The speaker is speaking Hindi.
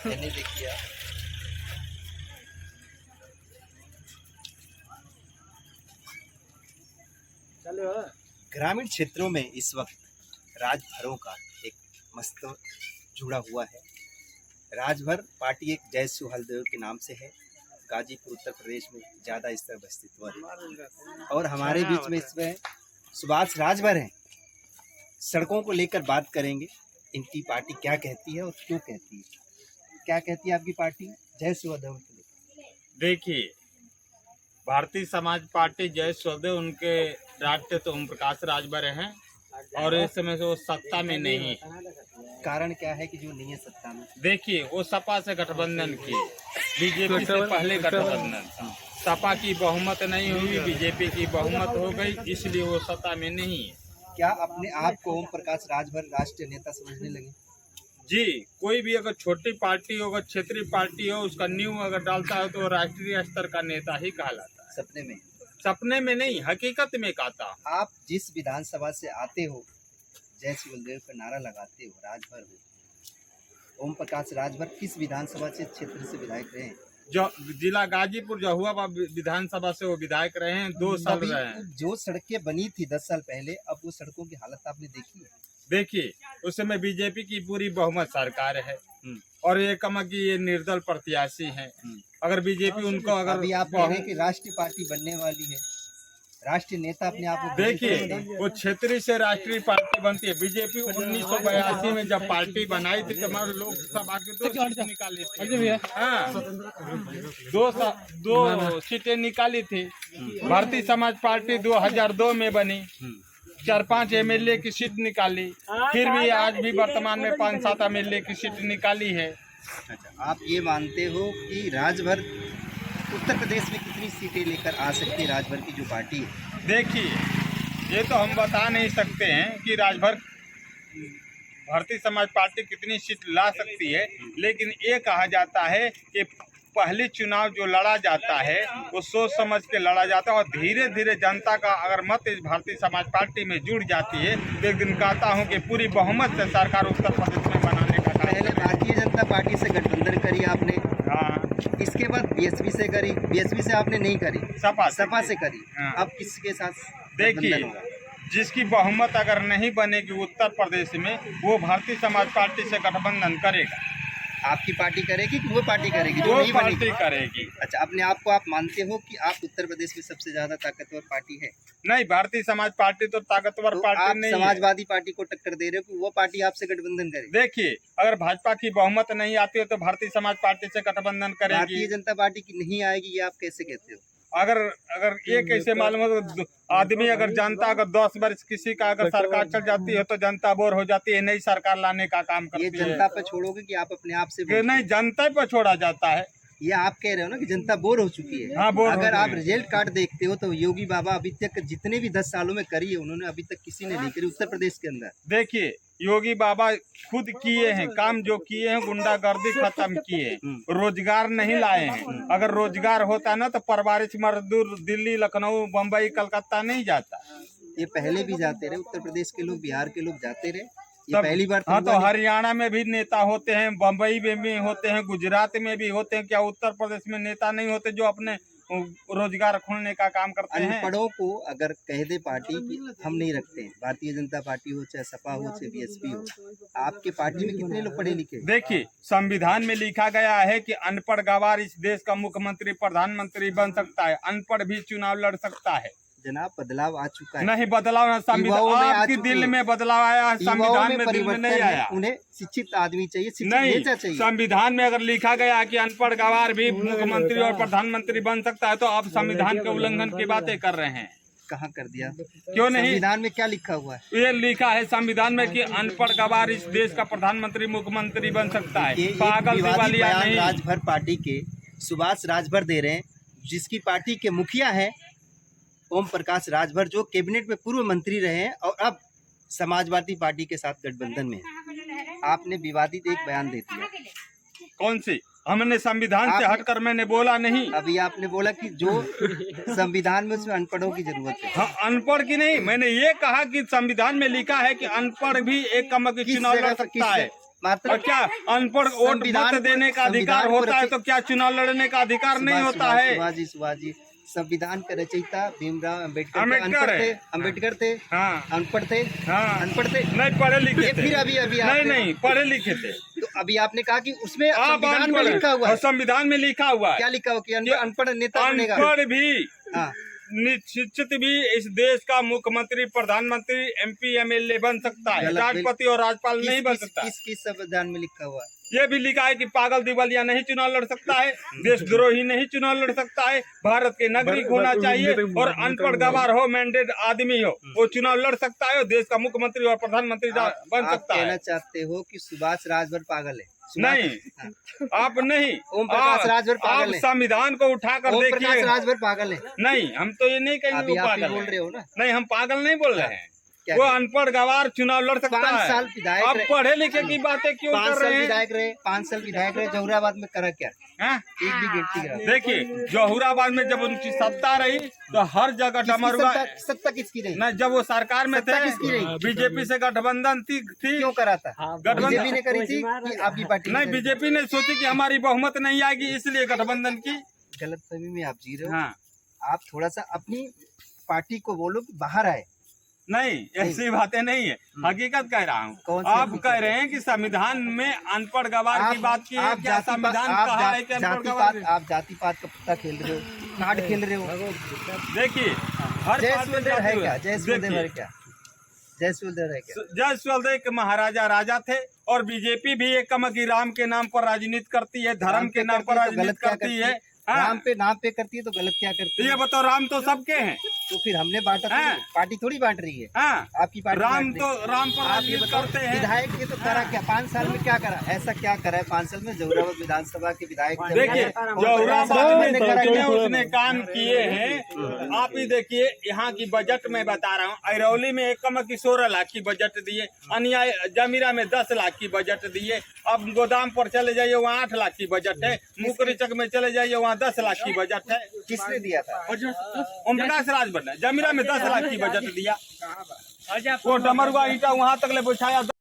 मैंने देखिए ग्रामीण क्षेत्रों में इस वक्त राजभरों का एक मस्त जुड़ा हुआ है। राजभर पार्टी एक जय सुहलदेव के नाम से है। गाजीपुर उत्तर प्रदेश में ज़्यादा स्तर पर स्थित है और हमारे बीच में इसमें सुभाष राजभर हैं। सड़कों को लेकर बात करेंगे, इनकी पार्टी क्या कहती है और क्यों कहती है। क्या कहती है आपकी पार्टी जय सुहलदेव के लिए? देखिए, भारतीय समाज पार्टी जय सुहलदेव उनके राष्ट्रीय तो ओम प्रकाश राजभर हैं और इस समय से वो सत्ता में नहीं है। कारण क्या है कि जो नहीं है सत्ता में? देखिए, वो सपा से गठबंधन किए, बीजेपी से पहले गठबंधन था। सपा की बहुमत नहीं हुई, बीजेपी की बहुमत हो गई, इसलिए वो सत्ता में नहीं है। क्या अपने आप को ओम प्रकाश राजभर राष्ट्रीय नेता समझने लगे? जी, कोई भी अगर छोटी पार्टी हो, अगर क्षेत्रीय पार्टी हो, उसका नींव अगर डालता है तो राष्ट्रीय स्तर का नेता ही कहलाता है। सपने में? सपने में नहीं, हकीकत में कहता। आप जिस विधानसभा से आते हो, जय सुहलदेव का नारा लगाते हो, राजभर हो, ओम प्रकाश राजभर किस विधानसभा से क्षेत्र से विधायक रहे हैं? जो जिला गाजीपुर जहुआ विधानसभा से वो विधायक रहे हैं, 2 साल रहे हैं। जो सड़कें बनी थी 10 साल पहले, अब वो सड़कों की हालत आपने देखी है? देखिए, उस समय बीजेपी की पूरी बहुमत सरकार है और ये कम की ये निर्दल प्रत्याशी हैं। अगर बीजेपी उनको अगर अभी आप कह रहे हैं कि राष्ट्रीय पार्टी बनने वाली है, राष्ट्रीय नेता अपने आप को देखिए, वो क्षेत्रीय से राष्ट्रीय पार्टी बनती है। बीजेपी 1982 में जब पार्टी बनाई थी तो हमारे लोकसभा के 2 सीटें निकाली थी। हाँ, 2 सीटें निकाली थी। भारतीय समाज पार्टी 2002 में बनी, 4-5 एमएलए की सीट निकाली, फिर भी आज भी वर्तमान में 5-7 एमएलए की सीट निकाली है। अच्छा, आप ये मानते हो कि राजभर उत्तर प्रदेश में कितनी सीटें लेकर आ सकती है राजभर की जो पार्टी है? देखिए, ये तो हम बता नहीं सकते हैं कि राजभर भारतीय समाज पार्टी कितनी सीट ला सकती है, लेकिन ये कहा जाता है कि पहले चुनाव जो लड़ा जाता है वो सोच समझ के लड़ा जाता है और धीरे धीरे जनता का अगर मत इस भारतीय समाज पार्टी में जुड़ जाती है तो एक दिन कहता हूँ कि पूरी बहुमत से सरकार उत्तर प्रदेश में बनाने का। पहले भारतीय जनता पार्टी से गठबंधन करी आपने, हाँ, इसके बाद बीएसपी से करी, बीएसपी से आपने नहीं करी, सपा से करी। हाँ। अब किसके साथ? देखिए, जिसकी बहुमत अगर नहीं बनेगी उत्तर प्रदेश में, वो भारतीय समाज पार्टी से गठबंधन करेगा। आपकी पार्टी करेगी कि वो पार्टी करेगी जो वो नहीं पार्टी बनेगी? करेगी। अच्छा, अपने आप को आप मानते हो कि आप उत्तर प्रदेश में सबसे ज्यादा ताकतवर पार्टी है? नहीं, भारतीय समाज पार्टी तो ताकतवर तो पार्टी आप नहीं है। समाजवादी पार्टी को टक्कर दे रहे हो कि वो पार्टी आपसे गठबंधन करेगी? देखिए, अगर भाजपा की बहुमत नहीं आती है तो भारतीय समाज पार्टी से गठबंधन करेगी। भारतीय जनता पार्टी की नहीं आएगी, ये आप कैसे कहते हो? अगर ये कैसे मालूम हो? आदमी अगर जनता अगर 10 वर्ष किसी का अगर सरकार चल जाती है तो जनता बोर हो जाती है, नई सरकार लाने का काम करती है। ये जनता पर छोड़ोगे कि आप अपने आप से? नहीं, जनता पर छोड़ा जाता है। ये आप कह रहे हो ना कि जनता बोर हो चुकी है। हाँ, बोर अगर आप रिजल्ट कार्ड देखते हो तो योगी बाबा अभी तक जितने भी 10 सालों में करी है उन्होंने अभी तक किसी ने नहीं करी उत्तर प्रदेश के अंदर। देखिए, योगी बाबा खुद किए हैं काम, जो किए हैं गुंडागर्दी खत्म किए हैं, रोजगार नहीं लाए हैं। अगर रोजगार होता ना तो परवरिश मजदूर दिल्ली, लखनऊ, बम्बई, कलकत्ता नहीं जाता। ये पहले भी जाते रहे, उत्तर प्रदेश के लोग, बिहार के लोग जाते रहे, ये पहली बार? हाँ, तो हरियाणा में भी नेता होते हैं, बम्बई में भी होते हैं, गुजरात में भी होते हैं। क्या उत्तर प्रदेश में नेता नहीं होते जो अपने रोजगार खोलने का काम करते हैं? अनपढ़ों को अगर कह दे पार्टी कि हम नहीं रखते हैं, भारतीय जनता पार्टी हो, चाहे सपा हो, चाहे बीएसपी हो, आपके पार्टी में कितने लोग पढ़े लिखे? देखिए, संविधान में लिखा गया है कि अनपढ़ गवार इस देश का मुख्यमंत्री, प्रधानमंत्री बन सकता है, अनपढ़ भी चुनाव लड़ सकता है। जनाब, बदलाव आ चुका है। नहीं, बदलाव ना, संविधान आपके दिल में बदलाव आया, संविधान में दिल में नहीं आया। उन्हें शिक्षित आदमी चाहिए, शिक्षित नहीं, नेता चाहिए। संविधान में अगर लिखा गया कि अनपढ़ गवार भी मुख्यमंत्री और प्रधानमंत्री बन सकता है तो आप संविधान के उल्लंघन की बातें कर रहे हैं। कहाँ कर दिया? क्यों नहीं? संविधान में क्या लिखा हुआ है? ये लिखा है संविधान में कि अनपढ़ गवार इस देश का प्रधानमंत्री, मुख्यमंत्री बन सकता है। पागल दिवालिया नहीं। राजभर पार्टी के सुभाष राजभर दे रहे हैं, जिसकी पार्टी के मुखिया है ओम प्रकाश राजभर, जो कैबिनेट में पूर्व मंत्री रहे हैं और अब समाजवादी पार्टी के साथ गठबंधन में है। आपने विवादित एक बयान दे दिया। कौन सी? हमने संविधान से हटकर मैंने बोला नहीं। अभी आपने बोला कि जो संविधान में उसमें अनपढ़ों की जरूरत है। हाँ, अनपढ़ की नहीं, मैंने ये कहा कि संविधान में लिखा है कि अनपढ़ भी एक कम के चुनाव लड़ सकता है। मात्र और क्या अनपढ़ वोट संविधान मत देने का संविधान अधिकार को होता है रचे- तो क्या चुनाव लड़ने का अधिकार नहीं होता है? शिवाजी संविधान के रचयिता भीमराव अम्बेडकर अम्बेडकर है। अम्बेडकर थे, हाँ अनपढ़ थे, हाँ अनपढ़ थे। नहीं पढ़े लिखे ये थे। फिर अभी नहीं आपने- नहीं पढ़े लिखे थे। तो अभी आपने कहा कि उसमें आप संविधान में अनपढ़ लिखा हुआ हैं। है, और संविधान में लिखा हुआ है क्या लिखा हुआ कि अनपढ़ नेता बनेगा? अनपढ़ भी हाँ, निश्चित भी इस देश का मुख्यमंत्री, प्रधानमंत्री, MP, MLA बन सकता है। गलत, राष्ट्रपति और राज्यपाल नहीं बन सकता। किस संविधान में लिखा हुआ है? ये भी लिखा है कि पागल दिवालिया नहीं चुनाव लड़ सकता है, देशद्रोही नहीं चुनाव लड़ सकता है, भारत के नागरिक होना चाहिए और अनपढ़ गवार हो, मैंडेट आदमी हो, वो चुनाव लड़ सकता है और देश का मुख्यमंत्री और प्रधानमंत्री बन आप सकता कहना है। चाहते हो कि सुभाष राजभर पागल है? नहीं, आप नहीं, ओम प्रकाश राजभर आप पागल है? संविधान को उठाकर ओम प्रकाश देखिए। राजभर पागल है? नहीं, हम तो ये नहीं कहेंगे अभी वो आप ही पागल बोल है। रहे हो ना? नहीं, हम पागल नहीं बोल रहे हैं। क्या वो कहें? अनपढ़ गवार चुनाव लड़ सकता 5 है। साल विधायक आप रहे। पढ़े लिखे की बातें क्यों 5 कर साल रहे हैं? विधायक रहे, 5 साल विधायक रहे, जहुराबाद में करा क्या? हाँ? एक भी गिनती करा? देखिए, जहुराबाद में जब उनकी सत्ता रही तो हर जगह डमरुआ, सत्ता किसकी रही? न जब वो सरकार में थे, सत्ता किसकी रही? बीजेपी से गठबंधन थी। क्यों करा था? गठबंधन बीजेपी ने करी थी कि आपकी पार्टी ने नहीं, करी? बीजेपी ने सोची कि हमारी बहुमत नहीं आएगी इसलिए गठबंधन की। गलतफहमी में आप जी रहे हो। हाँ, आप थोड़ा सा अपनी पार्टी को बोलो कि बाहर आए। नहीं ऐसी बातें नहीं है, हकीकत कह रहा कौन हूँ। सी आप हकीकत? कह रहे हैं कि संविधान में अनपढ़ गवार की बात की है, क्या संविधान कहा है कि अनपढ़ गवार? आप जाति पात का पत्ता खेल रहे हो, कार्ड खेल रहे हो। देखिए, हर जय पार्टी सूर्यदेव है क्या? जय सूर्यदेव देखिए, है क्या? जय सूर्यदेव है क्या? जय सूर्यदेव के महाराजा राजा थे और बीजेपी भी एक कम की राम के नाम पर राजनीति करती है, धर्म के नाम पर करती है तो राजनीति गलत क्या करती है। हाँ? राम पे नाम पे करती है तो गलत क्या करती ये है? बताओ, राम तो सबके हैं। तो फिर हमने बांटा हाँ। थोड़ी, पार्टी थोड़ी बांट रही है। हाँ, आपकी पार्टी राम बांट रही तो है। राम पर आप ये राजनीति बताओ, करते हैं। विधायक ने तो करा क्या? 5 साल में क्या करा? ऐसा क्या करा है 5 साल में? जहुराबाद विधानसभा के विधायक थे। देखिए, जहुराबाद में ने करा जितने क्या? उसने काम किए हैं, आप ही देखिए, यहाँ की बजट में बता रहा हूँ। अरौली में एक कम की 16 लाख की बजट दिए, अन्याय जमीरा में 10 लाख की बजट दिए। अब गोदाम पर चले जाइए, वहाँ 8 लाख की बजट है। मुकरीचक में चले जाइए, वहाँ 10 लाख की बजट है। किसने दिया था? ओम प्रकाश राजभर ने जमीरा में 10 लाख की बजट दिया। वो डमरुआ ईटा वहाँ तक ले बिछाया।